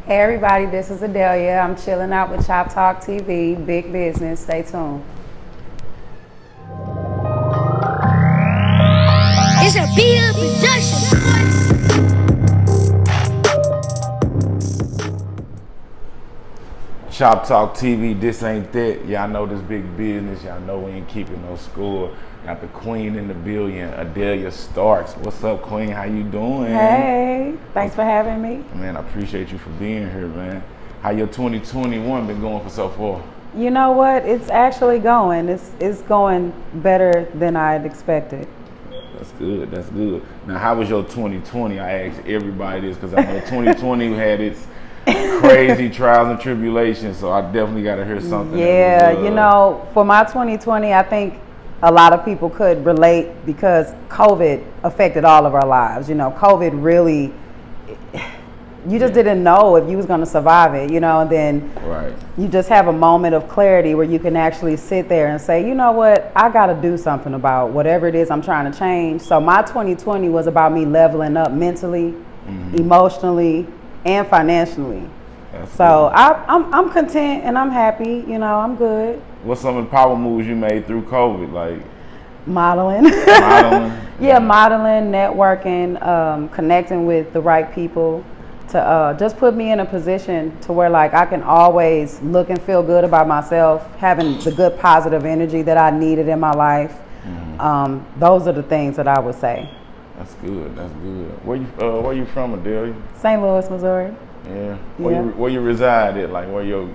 Hey everybody, this is Adalia. I'm chilling out with Chop Talk TV, big business. Stay tuned. It's a beat production. Shop Talk TV, this ain't that. Y'all know this big business. Y'all know we ain't keeping no score. Got the queen in the building, Adalia Stark. What's up, queen? How you doing? Hey, thanks for having me. Man, I appreciate you for being here, man. How your 2021 been going for so far? You know what? It's actually going. It's going better than I'd expected. That's good. That's good. Now, how was your 2020? I asked everybody this because I know 2020 had its crazy trials and tribulations, so I definitely got to hear something. Yeah, you know, for my 2020, I think a lot of people could relate because COVID affected all of our lives. You know, COVID really, you just didn't know if you was going to survive it, you know, and then Right. you just have a moment of clarity where you can actually sit there and say, you know what, I got to do something about whatever it is I'm trying to change. So my 2020 was about me leveling up mentally, emotionally, and financially. That's So good. I'm content and I'm happy, you know, I'm good. What's some of the power moves you made through COVID? Like Modeling. modeling? Yeah, modeling, networking, connecting with the right people to just put me in a position to where like I can always look and feel good about myself, having the good positive energy that I needed in my life. Those are the things that I would say. That's good. That's good. Where you from, Adalia? St. Louis, Missouri. Yeah. Yeah. Where you reside at? Like where your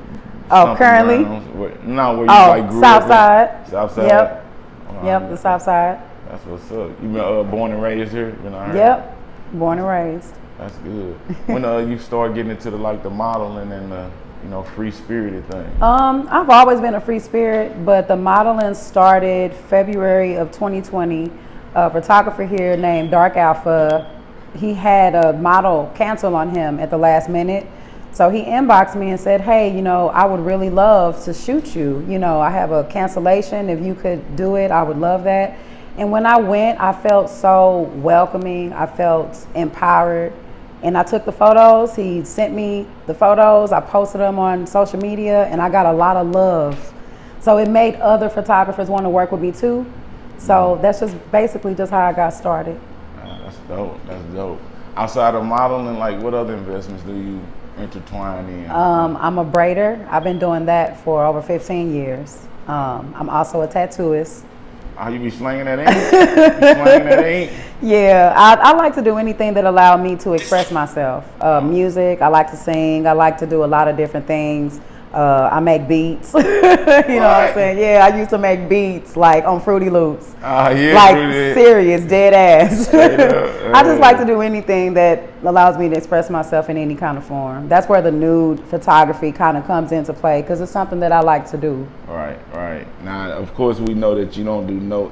Currently? Where you Oh, like grew South up? Side. South Side. Yep. Wow. Yep, the South Side. That's what's up. You been born and raised here? Been all right? Yep. Born and raised. That's good. When you start getting into the modeling and the free spirited thing? I've always been a free spirit, but the modeling started February of 2020. A photographer here named Dark Alpha, he had a model cancel on him at the last minute. So he inboxed me and said, hey, you know, I would really love to shoot you. You know, I have a cancellation. If you could do it, I would love that. And when I went, I felt so welcoming. I felt empowered. And I took the photos. He sent me the photos. I posted them on social media and I got a lot of love. So it made other photographers want to work with me too. So that's just basically just how I got started. That's dope. That's dope. Outside of modeling, like what other investments do you intertwine in? I'm a braider. I've been doing that for over 15 years. I'm also a tattooist. Oh, you be slinging that ink? You slinging that ink? Yeah, I like to do anything that allows me to express myself. Music, I like to sing. I like to do a lot of different things. I make beats. You know what I'm saying? Yeah, I used to make beats like on Fruity Loops. Yeah, Like Fruity. serious, dead ass. up, I just like to do anything that allows me to express myself in any kind of form. That's where the nude photography kind of comes into play because it's something that I like to do. Right, right. Now, of course, we know that you don't do no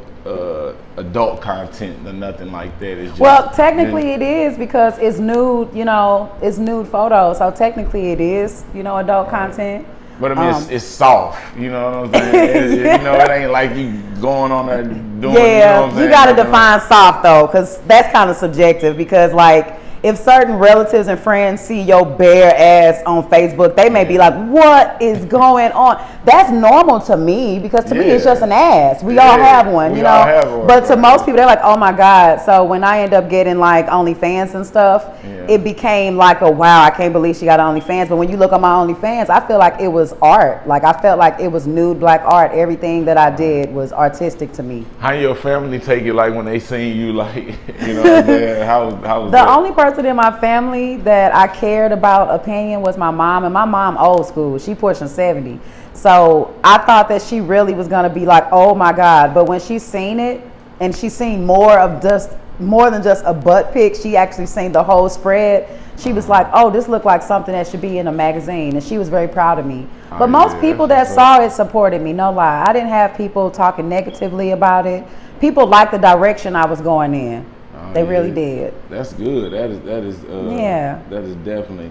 adult content or nothing like that. It's just, Well, technically it is because it's nude, you know, it's nude photos. So technically it is, you know, adult content. But I mean, it's soft. You know what I'm saying? You know, it ain't like you going on there doing. You know what Yeah, I'm saying? you got to define soft though, because that's kind of subjective. Because like, if certain relatives and friends see your bare ass on Facebook, they may be like, "What is going on?" That's normal to me because to me it's just an ass. We all have one, we you all know. have one, But to right. most people, they're like, "Oh my God!" So when I end up getting like OnlyFans and stuff, it became like a wow. I can't believe she got OnlyFans. But when you look at my OnlyFans, I feel like it was art. Like I felt like it was nude black art. Everything that I did was artistic to me. How your family take it like when they seen you like, you know what I'm saying? How was The that? only person in my family that I cared about opinion was my mom, and my mom old school. She pushing 70. So I thought that she really was gonna be like, oh my God. But when she seen it and she seen more than just a butt pic, she actually seen the whole spread. She was like, oh, this looked like something that should be in a magazine. And she was very proud of me. But most people that saw it supported me, no lie. I didn't have people talking negatively about it. People liked the direction I was going in. They really did. That's good. That is Yeah. That is definitely.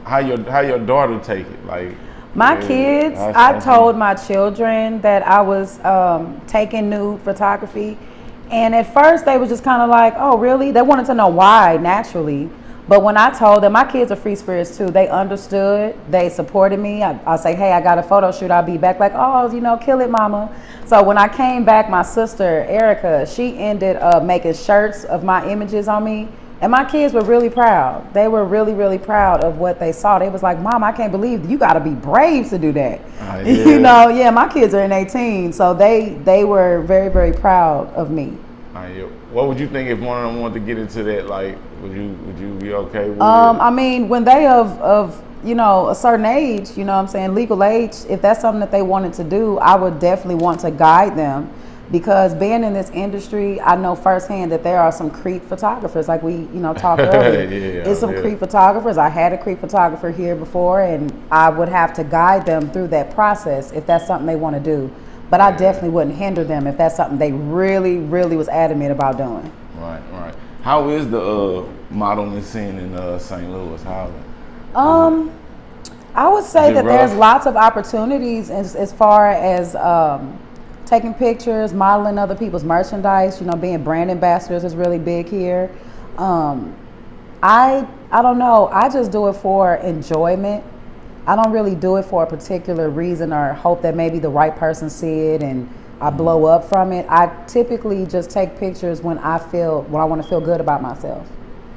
How your daughter take it? Like My kids, I told my children that I was taking nude photography. And at first they was just kind of like, oh, really? They wanted to know why, naturally. But when I told them, my kids are free spirits too. They understood. They supported me. I say, hey, I got a photo shoot. I'll be back. Like, oh, you know, kill it, mama. So when I came back, my sister Erica, she ended up making shirts of my images on me. And my kids were really proud. They were really, really proud of what they saw. They was like, Mom, I can't believe you got to be brave to do that. Yeah. You know, yeah, my kids are in 18. So they were very, very proud of me. What would you think if one of them wanted to get into that? Like, would you be okay with it? I mean, when they of you know, a certain age, you know what I'm saying, legal age, if that's something that they wanted to do, I would definitely want to guide them. Because being in this industry, I know firsthand that there are some creep photographers, like we, you know, talked earlier. It's some creep photographers. I had a creep photographer here before, and I would have to guide them through that process if that's something they want to do. But I definitely wouldn't hinder them if that's something they really, really was adamant about doing. Right. How is the modeling scene in St. Louis? How? I would say that rough? there's lots of opportunities as far as taking pictures, modeling other people's merchandise. You know, being brand ambassadors is really big here. I don't know. I just do it for enjoyment. I don't really do it for a particular reason or hope that maybe the right person see it and I blow up from it. I typically just take pictures when I want to feel good about myself.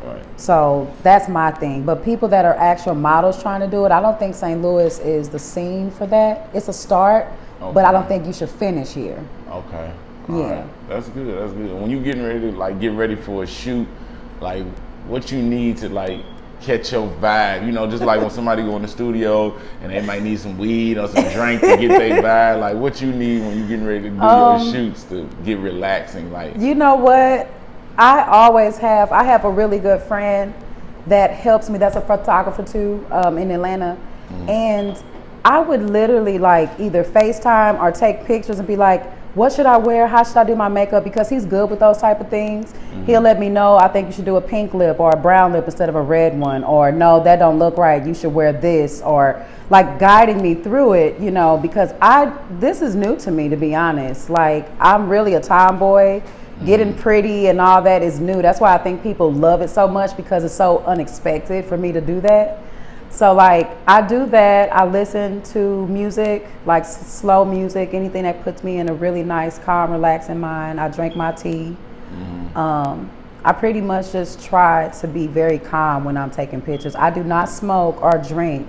Right. So that's my thing. But people that are actual models trying to do it, I don't think St. Louis is the scene for that. It's a start, but I don't think you should finish here. Okay. Yeah. All right. That's good. When you getting ready to get ready for a shoot, like what you need to catch your vibe, you know, just like when somebody go in the studio and they might need some weed or some drink to get their vibe, like what you need when you getting ready to do your shoots to get relaxing, like. You know what? I have a really good friend that helps me, that's a photographer too, in Atlanta. And I would literally either FaceTime or take pictures and be like, what should I wear? How should I do my makeup? Because he's good with those type of things. He'll let me know, I think you should do a pink lip or a brown lip instead of a red one, or no, that don't look right, you should wear this, or guiding me through it, you know, because this is new to me, to be honest. I'm really a tomboy. Getting pretty and all that is new. That's why I think people love it so much, because it's so unexpected for me to do that. So I do that. I listen to music, slow music, anything that puts me in a really nice, calm, relaxing mind. I drink my tea. I pretty much just try to be very calm when I'm taking pictures. I do not smoke or drink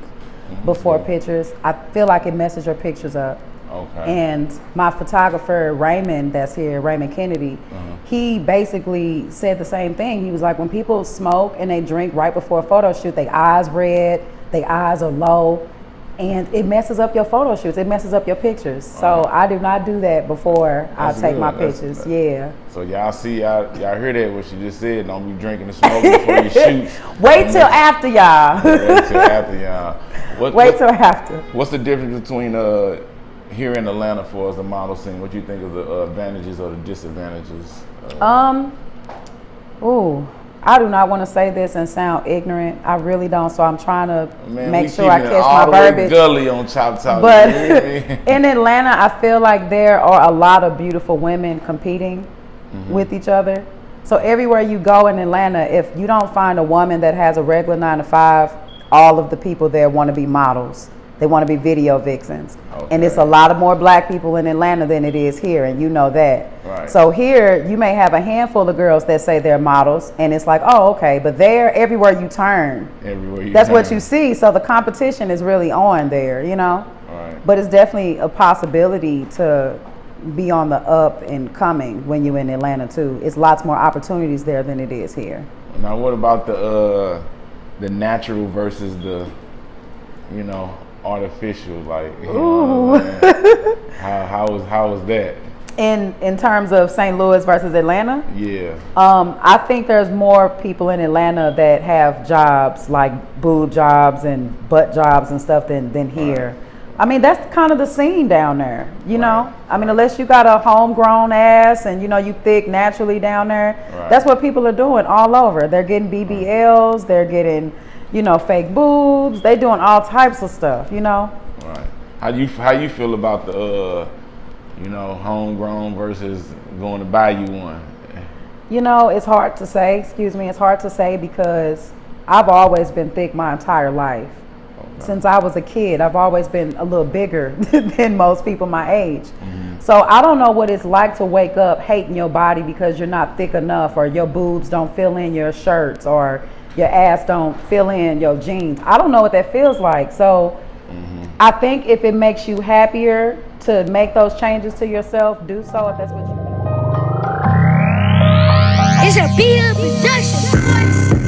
before pictures. I feel like it messes your pictures up. Okay. And my photographer, Raymond, that's here, Raymond Kennedy, he basically said the same thing. He was like, when people smoke and they drink right before a photo shoot, their eyes red, their eyes are low, and it messes up your photo shoots. It messes up your pictures. So I do not do that before I take my pictures. Yeah. So y'all hear that, what she just said. Don't be drinking and smoking before you shoot. Wait till after, y'all. Wait till after, y'all. Wait till after. What's the difference between here in Atlanta for as a model scene? What do you think of the advantages or the disadvantages? I do not want to say this and sound ignorant. I really don't. So I'm trying to make sure I catch all my verbiage. Gully on Chop Talk. But in Atlanta, I feel like there are a lot of beautiful women competing with each other. So everywhere you go in Atlanta, if you don't find a woman that has a regular 9-to-5, all of the people there want to be models. They want to be video vixens. Okay. And it's a lot of more black people in Atlanta than it is here, and you know that. Right. So here, you may have a handful of girls that say they're models, and it's like, oh, okay, but there, everywhere you turn, that's what you see. So the competition is really on there, you know? Right. But it's definitely a possibility to be on the up and coming when you're in Atlanta, too. It's lots more opportunities there than it is here. Now, what about the natural versus the, artificial, how was that in terms of St. Louis versus Atlanta? Yeah. I think there's more people in Atlanta that have jobs like boob jobs and butt jobs and stuff than here. Right. I mean, that's kind of the scene down there, you know? I mean, unless you got a homegrown ass and, you thick naturally down there, that's what people are doing all over. They're getting BBLs, they're getting, fake boobs. They doing all types of stuff, Right. How you feel about the, homegrown versus going to buy you one? It's hard to say. It's hard to say because I've always been thick my entire life. Okay. Since I was a kid, I've always been a little bigger than most people my age. So I don't know what it's like to wake up hating your body because you're not thick enough, or your boobs don't fill in your shirts, or your ass don't fill in your jeans. I don't know what that feels like. So I think if it makes you happier to make those changes to yourself, do so if that's what you need. It's a beer production.